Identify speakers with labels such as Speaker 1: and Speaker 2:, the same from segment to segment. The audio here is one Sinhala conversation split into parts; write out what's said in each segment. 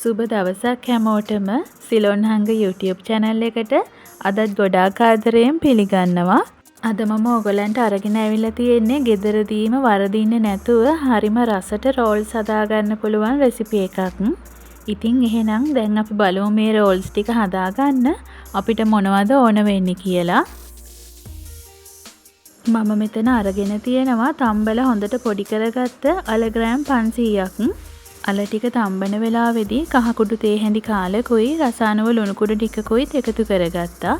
Speaker 1: සුබ දවසක් හැමෝටම සිලොන් හංග YouTube channel එකට අදත් ගොඩාක් ආදරයෙන් පිළිගන්නවා. අද මම ඔයගලන්ට අරගෙන ඇවිල්ලා තියෙන්නේ ගෙදරදීම වරදින්නේ නැතුව හරිම රසට රෝල්ස් හදාගන්න පුළුවන් රෙසිපි එකක්. ඉතින් එහෙනම් දැන් අපි බලමු මේ රෝල්ස් ටික හදාගන්න අපිට මොනවද ඕන වෙන්නේ කියලා. මම මෙතන අරගෙන තියෙනවා තම්බල හොඳට පොඩි කරගත්ත අල ග්‍රෑම් 500ක්. අල ටික තම්බන වෙලාවේදී කහ කුඩු තේ හැඳි කාලෙකුයි රසායනික ලුණු කුඩු ටිකකුයි එකතු කරගත්තා.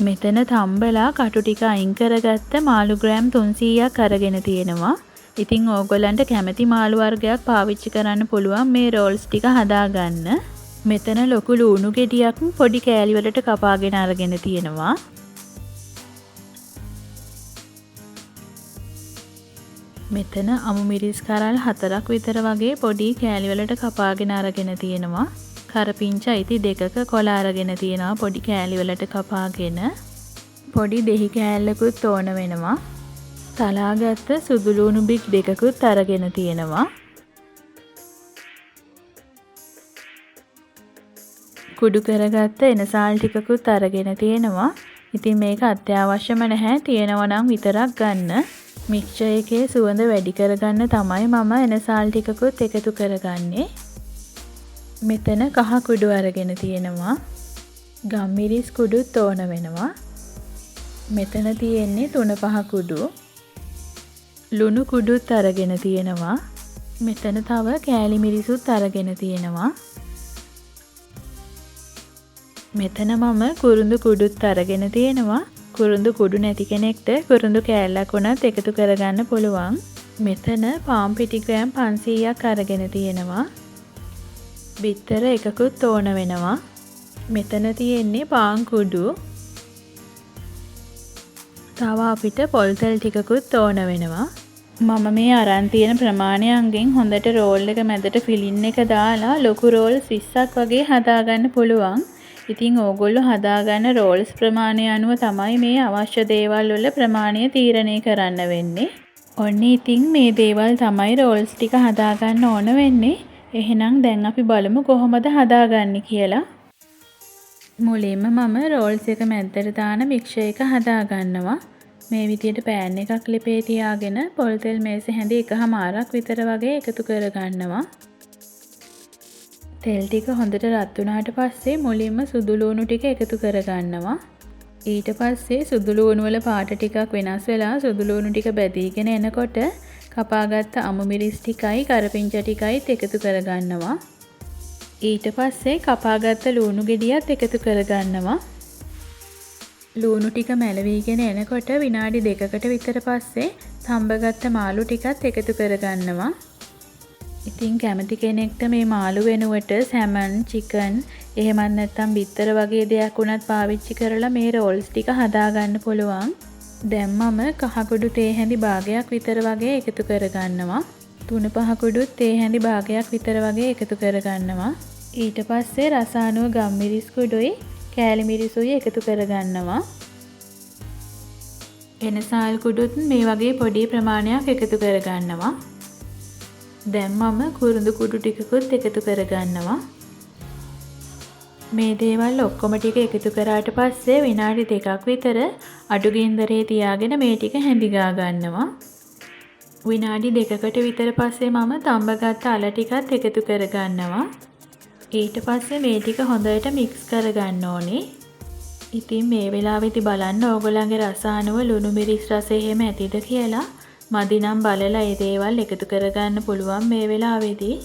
Speaker 1: මෙතන තම්බලා කටු ටික අයින් කරගත්ත මාළු ග්‍රෑම් 300ක් අරගෙන තියෙනවා. ඉතින් ඕගොල්ලන්ට කැමති මාළු වර්ගයක් පාවිච්චි කරන්න පුළුවන් මේ රෝල්ස් ටික හදාගන්න. මෙතන ලොකු ලුණු ගෙඩියක් පොඩි කෑලි වලට කපාගෙන අරගෙන තියෙනවා. මෙතන අමු මිරිස් කරල් 4ක් විතර වගේ පොඩි කෑලි වලට කපාගෙන අරගෙන තියෙනවා. කරපිංචා අයිති 2ක කොළ අරගෙන තියෙනවා පොඩි කෑලි වලට කපාගෙන. පොඩි දෙහි කෑල්ලකුත් ඕන වෙනවා. තලාගත්ත සුදු ලුණු බික් 2කුත් අරගෙන තියෙනවා. කුඩු කරගත්ත එනසාල් ටිකකුත් අරගෙන තියෙනවා. ඉතින් මේක අත්‍යවශ්‍යම නැහැ, තියෙනවා නම් විතරක් ගන්න. මික්ස්චර් එකේ සුවඳ වැඩි කරගන්න තමයි මම එනසාල් ටිකකුත් එකතු කරගන්නේ. මෙතන කහ කුඩු අරගෙන තියෙනවා. ගම්මිරිස් කුඩුත් ඕන වෙනවා. මෙතන තියෙන්නේ 3-5 කුඩු. ලුණු කුඩුත් අරගෙන තියෙනවා. මෙතන තව කෑලි මිරිසුත් අරගෙන තියෙනවා. මෙතන මම කුරුඳු කුඩුත් අරගෙන තියෙනවා. කුරුඳු කුඩු නැති කෙනෙක්ට කුරුඳු කෑල්ලක් වුණත් එකතු කරගන්න පුළුවන්. මෙතන පාන් පිටි ග්‍රෑම් 500ක් අරගෙන තියෙනවා. බිත්තර එකකුත් ඕන වෙනවා. මෙතන තියෙන්නේ පාන් කුඩු. තව අපිට පොල් තෙල් ටිකකුත් ඕන වෙනවා. මම මේ අරන් තියෙන ප්‍රමාණයන්ගෙන් හොඳට රෝල් එක මැදට ෆිලින් එක දාලා ලොකු රෝල් 20ක් වගේ හදාගන්න පුළුවන්. ඉතින් ඕගොල්ලෝ හදාගන්න රෝල්ස් ප්‍රමාණය අනුව තමයි මේ අවශ්‍ය දේවල් වල ප්‍රමාණය තීරණය කරන්න වෙන්නේ. ඔන්න ඉතින් මේ දේවල් තමයි රෝල්ස් ටික හදාගන්න ඕන වෙන්නේ. එහෙනම් දැන් අපි බලමු කොහොමද හදාගන්නේ කියලා. මුලින්ම මම රෝල්ස් එක මැද්දට දාන මික්ස්චර් එක හදාගන්නවා. මේ විදිහට පෑන් එකක් ලිපේ තියාගෙන පොල් තෙල් මේසෙ හැඳි 1/4ක් විතර වගේ එකතු කරගන්නවා. තෙල් ටික හොඳට රත් වුණාට පස්සේ මුලින්ම සුදු ලුණු ටික එකතු කරගන්නවා. ඊට පස්සේ සුදු ලුණු වල පාට ටිකක් වෙනස් වෙලා සුදු ලුණු ටික බැදීගෙන එනකොට කපාගත්ත අමු මිරිස් ටිකයි කරපිංචා ටිකයිත් එකතු කරගන්නවා. ඊට පස්සේ කපාගත්ත ලුණු ගෙඩියත් එකතු කරගන්නවා. ලුණු ටික මැලවිගෙන එනකොට විනාඩි 2කට විතර පස්සේ තම්බගත්ත මාළු ටිකත් එකතු කරගන්නවා. ඉතින් කැමති කෙනෙක්ට මේ මාළු වෙනුවට සැමන්, චිකන්, එහෙමත් නැත්නම් බිත්තර වගේ දෙයක් උනත් පාවිච්චි කරලා මේ රෝල්ස් ටික හදාගන්න පුළුවන්. දැන් මම කහ කුඩු තේ හැඳි භාගයක් විතර වගේ එකතු කරගන්නවා. 3-5 කුඩු තේ හැඳි භාගයක් විතර වගේ එකතු කරගන්නවා. ඊට පස්සේ රසායනික ගම්මිරිස් කුඩුයි, කෑලි මිරිසුයි එකතු කරගන්නවා. එනසාල් කුඩුත් මේ වගේ පොඩි ප්‍රමාණයක් එකතු කරගන්නවා. දැන් මම කුරුඳු කුඩු ටිකකුත් එකතු කරගන්නවා. මේ දේවල් ඔක්කොම ටික එකතු කරාට පස්සේ විනාඩි 2ක් විතර අඩු ගින්දරේ තියාගෙන මේ ටික හැඳිගා ගන්නවා. විනාඩි 2කට විතර පස්සේ මම තම්බගත්ත අල ටිකත් එකතු කරගන්නවා. ඊට පස්සේ මේ ටික හොඳට මික්ස් කරගන්න ඕනේ. ඉතින් මේ වෙලාවෙදි බලන්න ඕගොල්ලන්ගේ රසායනික ලුණු මිරිස් රස එහෙම ඇතිද කියලා. මදි නම් බලලා ඒ දේවල් එකතු කරගන්න පුළුවන් මේ වෙලාවේදී.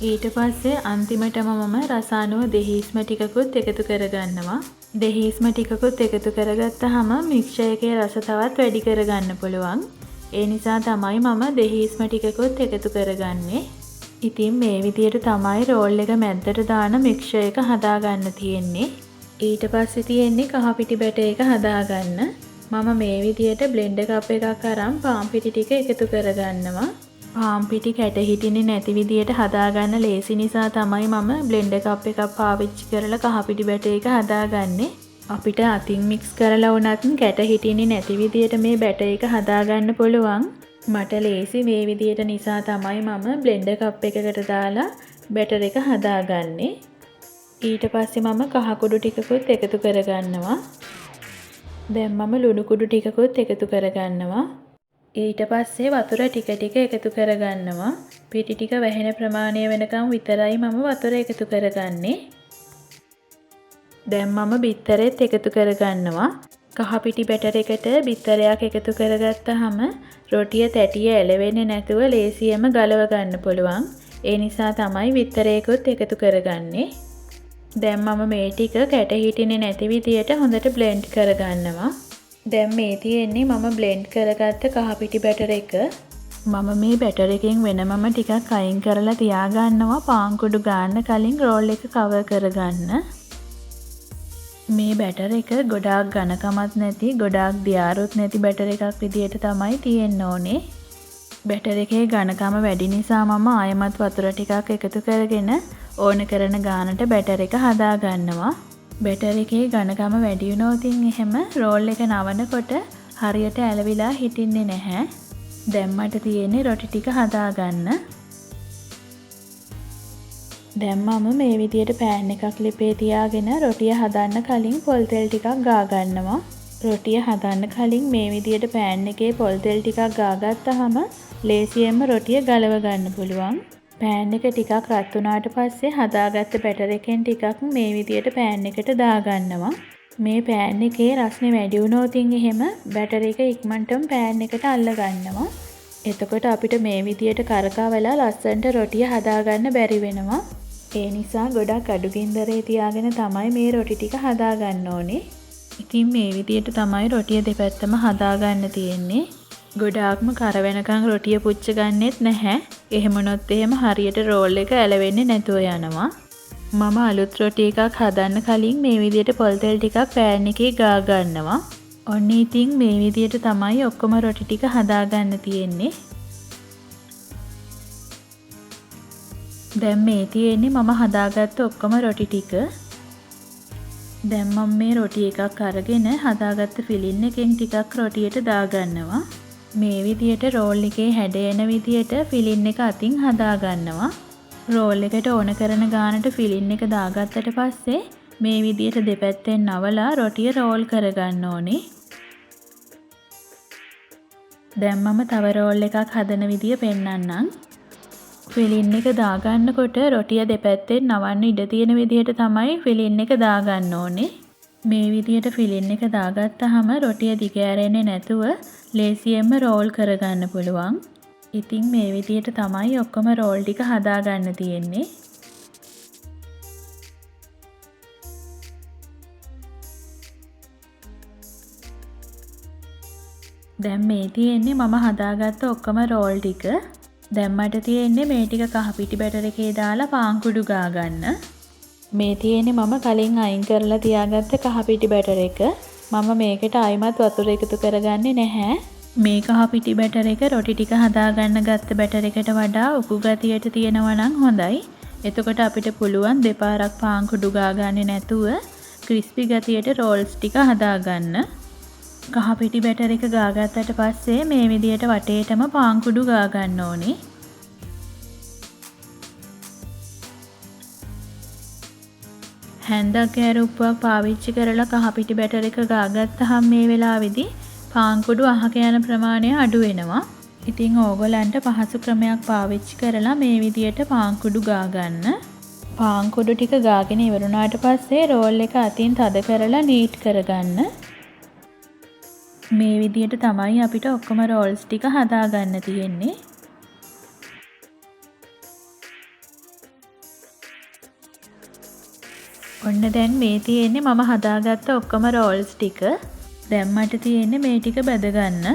Speaker 1: ඊට පස්සේ අන්තිමටම මම රසායනික දෙහිස්ම ටිකකුත් එකතු කරගන්නවා. දෙහිස්ම ටිකකුත් එකතු කරගත්තාම මික්ස්චර් එකේ රස තවත් වැඩි කරගන්න පුළුවන්. ඒ නිසා තමයි මම දෙහිස්ම ටිකකුත් එකතු කරගන්නේ. ඉතින් මේ විදිහට තමයි රෝල් එක මැද්දට දාන මික්ස්චර් එක හදාගන්න තියෙන්නේ. ඊට පස්සේ තියෙන්නේ කහ පිටි බැටර් එක හදාගන්න. මම මේ විදිහට බ්ලෙන්ඩර් කප් එකක් අරන් පාන් පිටි ටික එකතු කරගන්නවා. පාන් පිටි කැට හිටින්නේ නැති විදිහට හදාගන්න ලේසි නිසා තමයි මම බ්ලෙන්ඩර් කප් එකක් පාවිච්චි කරලා කහ පිටි බැටර් එක හදාගන්නේ. අපිට අතින් මික්ස් කරලා වුණත් කැට හිටින්නේ නැති විදිහට මේ බැටර් එක හදාගන්න පුළුවන්. මට ලේසි මේ විදියට නිසා තමයි මම බ්ලෙන්ඩර් කප් එකකට දාලා බැටර් එක හදාගන්නේ. ඊට පස්සේ මම කහ කුඩු ටිකකුත් එකතු කරගන්නවා. දැන් මම ලුණු කුඩු ටිකකුත් එකතු කරගන්නවා. ඊට පස්සේ වතුර ටික ටික එකතු කරගන්නවා. පිටි ටික වැහෙන ප්‍රමාණය වෙනකම් විතරයි මම වතුර එකතු කරගන්නේ. දැන් මම බිත්තරෙත් එකතු කරගන්නවා. කහ පිටි බැටර් එකට බිත්තරයක් එකතු කරගත්තාම රොටිය තැටිය ඇලවෙන්නේ නැතුව ලේසියෙන්ම ගලව ගන්න පුළුවන්. ඒ නිසා තමයි බිත්තරයකුත් එකතු කරගන්නේ. දැන් මම මේ ටික කැට හිටින්නේ නැති විදියට හොඳට බ්ලෙන්ඩ් කරගන්නවා. දැන් මේ තියෙන්නේ මම බ්ලෙන්ඩ් කරගත්ත කහ පිටි බැටර් එක. මම මේ බැටර් එකෙන් වෙනමම ටිකක් අයින් කරලා තියාගන්නවා පාන් කුඩු ගන්න කලින් රෝල් එක කවර් කරගන්න. මේ බැටර් එක ගොඩාක් ඝනකමක් නැති ගොඩාක් දියාරුත් නැති බැටර් එකක් විදියට තමයි තියෙන්න ඕනේ. බැටර් එකේ ඝනකම වැඩි නිසා මම ආයෙමත් වතුර ටිකක් එකතු කරගෙන ඕන කරන ගානට බැටර් එක හදා ගන්නවා. බැටර් එකේ ඝනකම වැඩි වුණොත් එහෙම රෝල් එක නවනකොට හරියට ඇලවිලා හිටින්නේ නැහැ. දැන් මට තියෙන්නේ රොටි ටික හදා ගන්න. දැන් මම මේ විදියට පෑන් එකක් ලිපේ තියාගෙන රොටිය හදන්න කලින් පොල් තෙල් ටිකක් ගා ගන්නවා. රොටිය හදන්න කලින් මේ විදියට පෑන් එකේ පොල් තෙල් ටිකක් ගාගත්තාම ලේසියෙන්ම රොටිය ගලව ගන්න පුළුවන්. පෑන් එක ටිකක් රත් වුණාට පස්සේ හදාගත්ත බැටර් එකෙන් ටිකක් මේ විදියට පෑන් එකට දාගන්නවා. මේ පෑන් එකේ රස්නේ වැඩි වුණොත් එහෙම බැටර් එක ඉක්මනටම පෑන් එකට අල්ල ගන්නවා. එතකොට අපිට මේ විදියට කරකවලා ලස්සනට රොටිය හදාගන්න බැරි වෙනවා. ඒ නිසා ගොඩක් අඩු ගින්දරේ තියාගෙන තමයි මේ රොටි ටික හදාගන්න ඕනේ. ඉතින් මේ විදියට තමයි රොටිය දෙපැත්තම හදාගන්න තියෙන්නේ. ගොඩාක්ම කර වෙනකන් රොටිය පුච්ච ගන්නෙත් නැහැ. එහෙම වුණොත් එහෙම හරියට රෝල් එක ඇලවෙන්නේ නැතුව යනවා. මම අලුත් රොටි එකක් හදන්න කලින් මේ විදියට පොල් තෙල් ටිකක් පෑන් එකේ ගා ගන්නවා. ඔන්න ඉතින් මේ විදියට තමයි ඔක්කොම රොටි ටික හදාගන්න තියෙන්නේ. දැන් මේ තියෙන්නේ මම හදාගත්ත ඔක්කොම රොටි ටික. දැන් මම මේ රොටි එකක් අරගෙන හදාගත්ත ෆිලින් එකෙන් ටිකක් රොටියට දාගන්නවා. මේ විදියට රෝල් එකේ හැඩ එන විදියට ෆිලින් එක අතින් හදාගන්නවා. රෝල් එකට ඕන කරන ගානට ෆිලින් එක දාගත්තට පස්සේ මේ විදියට දෙපැත්තෙන් නවලා රොටිය රෝල් කරගන්න ඕනේ. දැන් මම තව රෝල් එකක් හදන විදිය පෙන්නන්නම්. ෆිලින් එක දාගන්නකොට රොටිය දෙපැත්තෙන් නවන්න ඉඩ තියෙන විදියට තමයි ෆිලින් එක දාගන්න ඕනේ. මේ විදියට ෆිලින් එක දාගත්තාම රොටිය දිග ඇරෙන්නේ නැතුව ලේසියෙන්ම රෝල් කරගන්න පුළුවන්. ඉතින් මේ විදියට තමයි ඔක්කොම රෝල් ටික හදාගන්න තියෙන්නේ. දැන් මේ තියෙන්නේ මම හදාගත්ත ඔක්කොම රෝල් ටික. දැන් මට තියෙන්නේ මේ ටික කහ පිටි බැටර් එකේ දාලා පාන් කුඩු ගා ගන්න. මේ තියෙන්නේ මම කලින් අයින් කරලා තියාගත්ත කහ පිටි බැටර් එක. මම මේකට ආයිමත් වතුර එකතු කරගන්නේ නැහැ. මේ කහ පිටි බැටර් එක රොටි ටික හදාගන්න ගත්ත බැටර් එකට වඩා උකු ගතියට තියෙනවා නම් හොඳයි. එතකොට අපිට පුළුවන් දෙපාරක් පාන් කුඩු ගාගන්නේ නැතුව ක්‍රිස්පි ගතියට රෝල්ස් ටික හදාගන්න. කහ පිටි බැටර් එක ගාගත්තට පස්සේ මේ විදියට වටේටම පාන් කුඩු ගාගන්න ඕනේ. හැන්දක් කෑරුප්පුවක් පාවිච්චි කරලා කහ පිටි බැටර් එක ගාගත්තාම මේ වෙලාවේදී පාන් කුඩු අහක යන ප්‍රමාණය අඩු වෙනවා. ඉතින් ඕගොල්ලන්ට පහසු ක්‍රමයක් පාවිච්චි කරලා මේ විදියට පාන් කුඩු ගා ගන්න. පාන් කුඩු ටික ගාගෙන ඉවරුණාට පස්සේ රෝල් එක අතින් තද කරලා නීට් කරගන්න. මේ විදියට තමයි අපිට ඔක්කොම රෝල්ස් ටික හදාගන්න තියෙන්නේ. ඔන්න දැන් මේ තියෙන්නේ මම හදාගත්ත ඔක්කොම රෝල්ස් ටික. දැන් මට තියෙන්නේ මේ ටික බැදගන්න.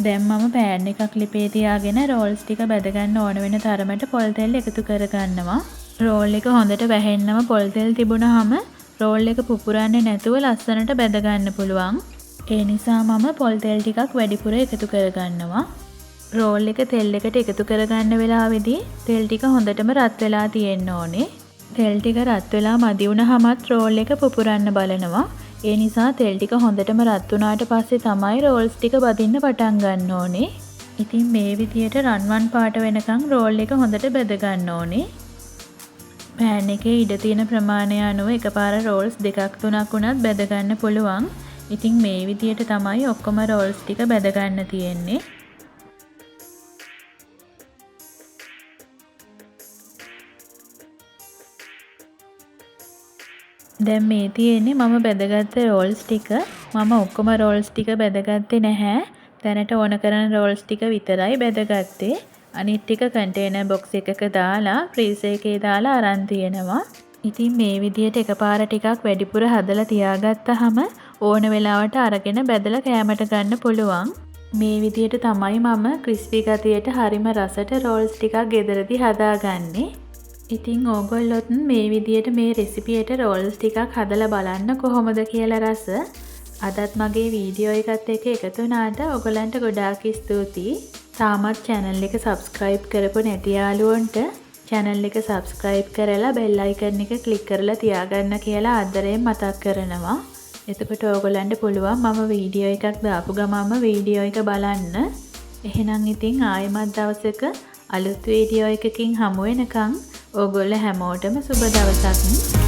Speaker 1: දැන් මම පෑන් එකක් ලිපේ තියාගෙන රෝල්ස් ටික බැදගන්න ඕන වෙන තරමට පොල් තෙල් එකතු කරගන්නවා. රෝල් එක හොඳට වැහෙන්නම පොල් තෙල් තිබුණාම රෝල් එක පුපුරන්නේ නැතුව ලස්සනට බැදගන්න පුළුවන්. ඒ නිසා මම පොල් තෙල් ටිකක් වැඩිපුර එකතු කරගන්නවා. රෝල් එක තෙල් එකට එකතු කරගන්න වෙලාවේදී තෙල් ටික හොඳටම රත් වෙලා තියෙන්න ඕනේ. තෙල් ටික රත් වෙලා මදි වුණාමත් රෝල් එක පුපුරන්න බලනවා. ඒ නිසා තෙල් ටික හොඳටම රත් වුණාට පස්සේ තමයි රෝල්ස් ටික බදින්න පටන් ගන්න ඕනේ. ඉතින් මේ විදියට රන්වන් පාට වෙනකන් රෝල් එක හොඳට බෙද ගන්න ඕනේ. පෑන් එකේ ඉඩ තියෙන ප්‍රමාණය අනුව එකපාර රෝල්ස් දෙකක් තුනක් උනත් බෙද ගන්න පුළුවන්. ඉතින් මේ විදියට තමයි ඔක්කොම රෝල්ස් ටික බෙද ගන්න තියෙන්නේ. දැන් මේ තියෙන්නේ මම බෙදගත්ත රෝල්ස් ටික. මම ඔක්කොම රෝල්ස් ටික බෙදගත්තේ නැහැ. දැනට ඕන කරන රෝල්ස් ටික විතරයි බෙදගත්තේ. අනිත් ටික කන්ටේනර් බොක්ස් එකක දාලා ෆ්‍රීසර් එකේ දාලා අරන් තියෙනවා. ඉතින් මේ විදියට එකපාර ටිකක් වැඩිපුර හදලා තියාගත්තාම ඕන වෙලාවට අරගෙන බෙදලා කෑමට ගන්න පුළුවන්. මේ විදියට තමයි මම ක්‍රිස්පි ගතියට හරිම රසට රෝල්ස් ටිකක් ගෙදරදී හදාගන්නේ. ඉතින් ඕගොල්ලොත් මේ විදියට මේ රෙසිපියට රෝල්ස් ටිකක් හදලා බලන්න කොහොමද කියලා රස. අදත් මගේ වීඩියෝ එකත් එක්ක එකතු වුණාට ඔයගලන්ට ගොඩාක් ස්තුතියි. තාමත් channel එක subscribe කරපො නැති යාළුවන්ට channel එක subscribe කරලා bell icon එක click කරලා තියාගන්න කියලා ආදරයෙන් මතක් කරනවා. එතකොට ඕගලන්ට පුළුවන් මම වීඩියෝ එකක් දාපු ගමන්ම වීඩියෝ එක බලන්න. එහෙනම් ඉතින් ආයෙමත් දවසක අලුත් වීඩියෝ එකකින් හමු වෙනකන් ඕගොල්ලෝ හැමෝටම සුබ දවසක්.